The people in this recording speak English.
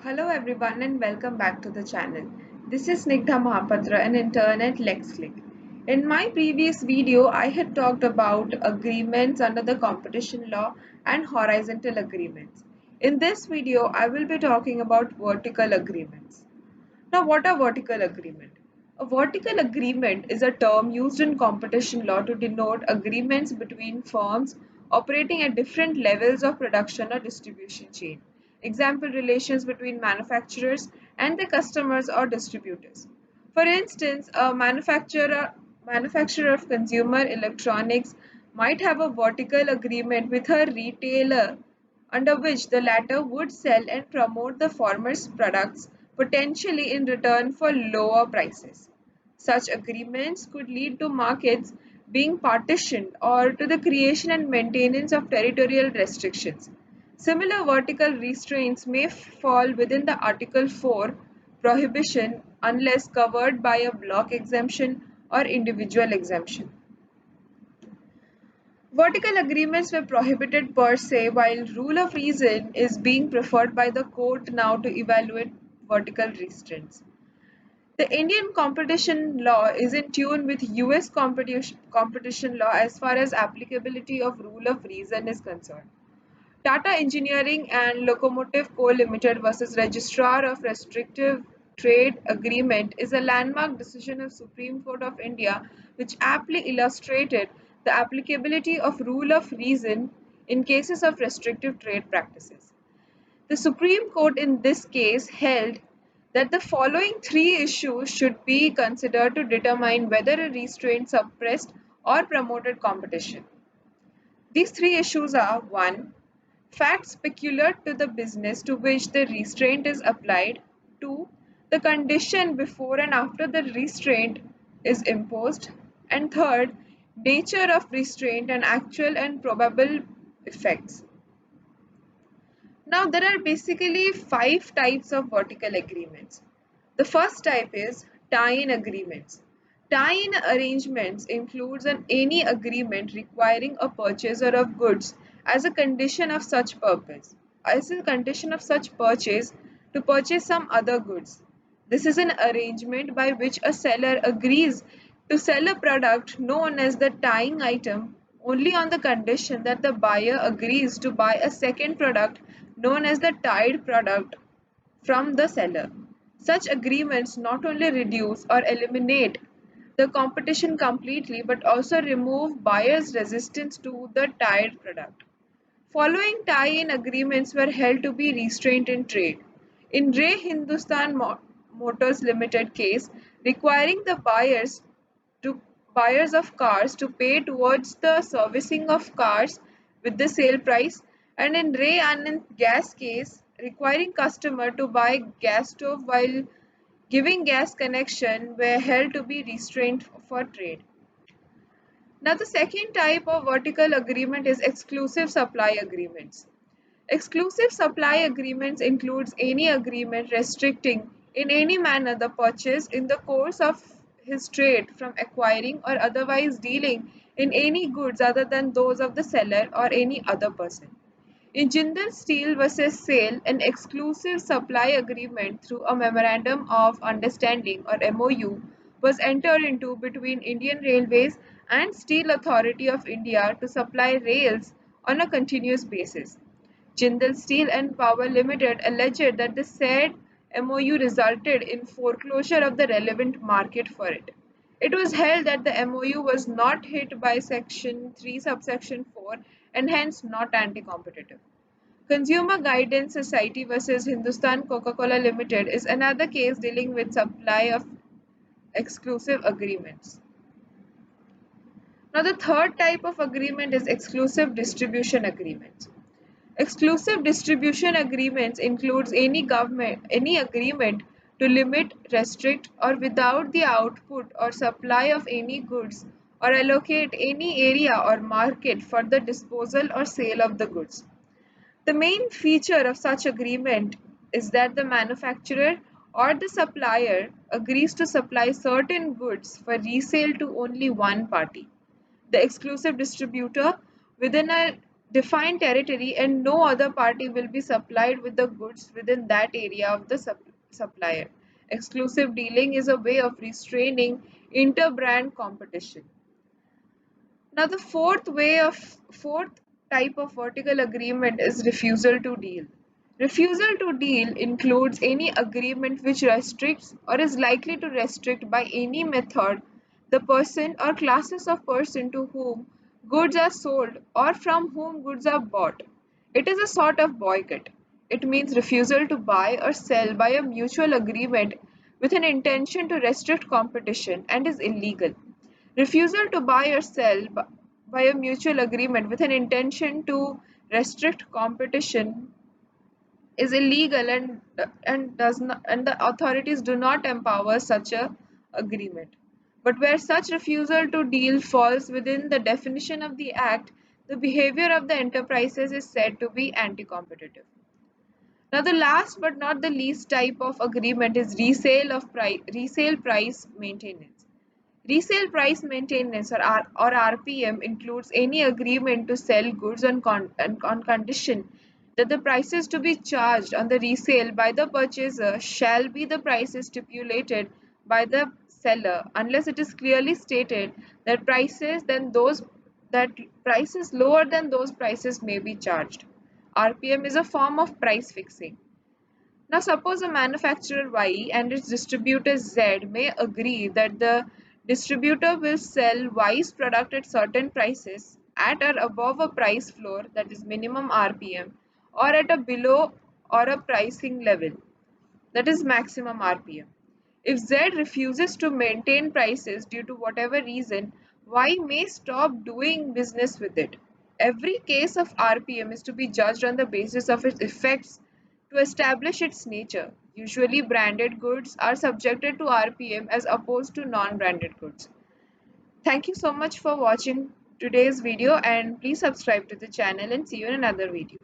Hello everyone and welcome back to the channel. This is Snigdha Mahapatra, an intern at LexClick. In my previous video, I had talked about agreements under the competition law and horizontal agreements. In this video, I will be talking about vertical agreements. Now, what are vertical agreement? A vertical agreement is a term used in competition law to denote agreements between firms operating at different levels of production or distribution chain. Example relations between manufacturers and their customers or distributors. For instance, a manufacturer of consumer electronics might have a vertical agreement with a retailer under which the latter would sell and promote the former's products, potentially in return for lower prices. Such agreements could lead to markets being partitioned or to the creation and maintenance of territorial restrictions. Similar vertical restraints may fall within the Article 4 prohibition unless covered by a block exemption or individual exemption. Vertical agreements were prohibited per se, while rule of reason is being preferred by the court now to evaluate vertical restraints. The Indian competition law is in tune with US competition law as far as applicability of rule of reason is concerned. Tata Engineering and Locomotive Co Limited versus Registrar of Restrictive Trade Agreement is a landmark decision of Supreme Court of India which aptly illustrated the applicability of rule of reason in cases of restrictive trade practices. The Supreme Court in this case held that the following three issues should be considered to determine whether a restraint suppressed or promoted competition. These three issues are: 1. Facts peculiar to the business to which the restraint is applied; 2. The condition before and after the restraint is imposed; and third, nature of restraint and actual and probable effects. Now, there are basically five types of vertical agreements. The first type is tie-in agreements. Tie-in arrangements includes any agreement requiring a purchaser of goods as a condition of such purpose, as a condition of such purchase to purchase some other goods. This is an arrangement by which a seller agrees to sell a product known as the tying item only on the condition that the buyer agrees to buy a second product known as the tied product from the seller. Such agreements not only reduce or eliminate the competition completely but also remove buyers' resistance to the tied product. Following tie-in agreements were held to be restraint in trade. In Ray Hindustan Motors Limited case, requiring the buyers of cars to pay towards the servicing of cars with the sale price, and in Ray Anand gas case, requiring customer to buy gas stove while giving gas connection were held to be restraint for trade. Now, the second type of vertical agreement is exclusive supply agreements. Exclusive supply agreements includes any agreement restricting in any manner the purchase in the course of his trade from acquiring or otherwise dealing in any goods other than those of the seller or any other person. In Jindal Steel versus Sale, an exclusive supply agreement through a Memorandum of Understanding or MOU was entered into between Indian Railways and Steel Authority of India to supply rails on a continuous basis. Jindal Steel and Power Limited alleged that the said MOU resulted in foreclosure of the relevant market for it. It was held that the MOU was not hit by Section 3 subsection 4 and hence not anti-competitive. Consumer Guidance Society versus Hindustan Coca-Cola Limited is another case dealing with supply of exclusive agreements. Now the third type of agreement is exclusive distribution agreements. Exclusive distribution agreements includes any agreement to limit, restrict or without the output or supply of any goods or allocate any area or market for the disposal or sale of the goods. The main feature of such agreement is that the manufacturer or the supplier agrees to supply certain goods for resale to only one party, the exclusive distributor, within a defined territory and no other party will be supplied with the goods within that area of the supplier. Exclusive dealing is a way of restraining inter-brand competition. Now, the fourth type of vertical agreement is refusal to deal. Refusal to deal includes any agreement which restricts or is likely to restrict by any method the person or classes of person to whom goods are sold or from whom goods are bought. It is a sort of boycott. It means refusal to buy or sell by a mutual agreement with an intention to restrict competition and is illegal. Refusal to buy or sell by a mutual agreement with an intention to restrict competition is illegal and the authorities do not empower such a agreement. But where such refusal to deal falls within the definition of the act, the behavior of the enterprises is said to be anti-competitive. Now, the last but not the least type of agreement is resale price maintenance. Resale price maintenance or RPM includes any agreement to sell goods on condition that the prices to be charged on the resale by the purchaser shall be the prices stipulated by the seller unless it is clearly stated that prices lower than those prices may be charged. RPM is a form of price fixing. Now, suppose a manufacturer Y and its distributor Z may agree that the distributor will sell Y's product at certain prices at or above a price floor, that is minimum RPM, or at a below or a pricing level, that is maximum RPM. If Z refuses to maintain prices due to whatever reason, Y may stop doing business with it. Every case of RPM is to be judged on the basis of its effects to establish its nature. Usually, branded goods are subjected to RPM as opposed to non branded goods. Thank you so much for watching today's video and please subscribe to the channel and see you in another video.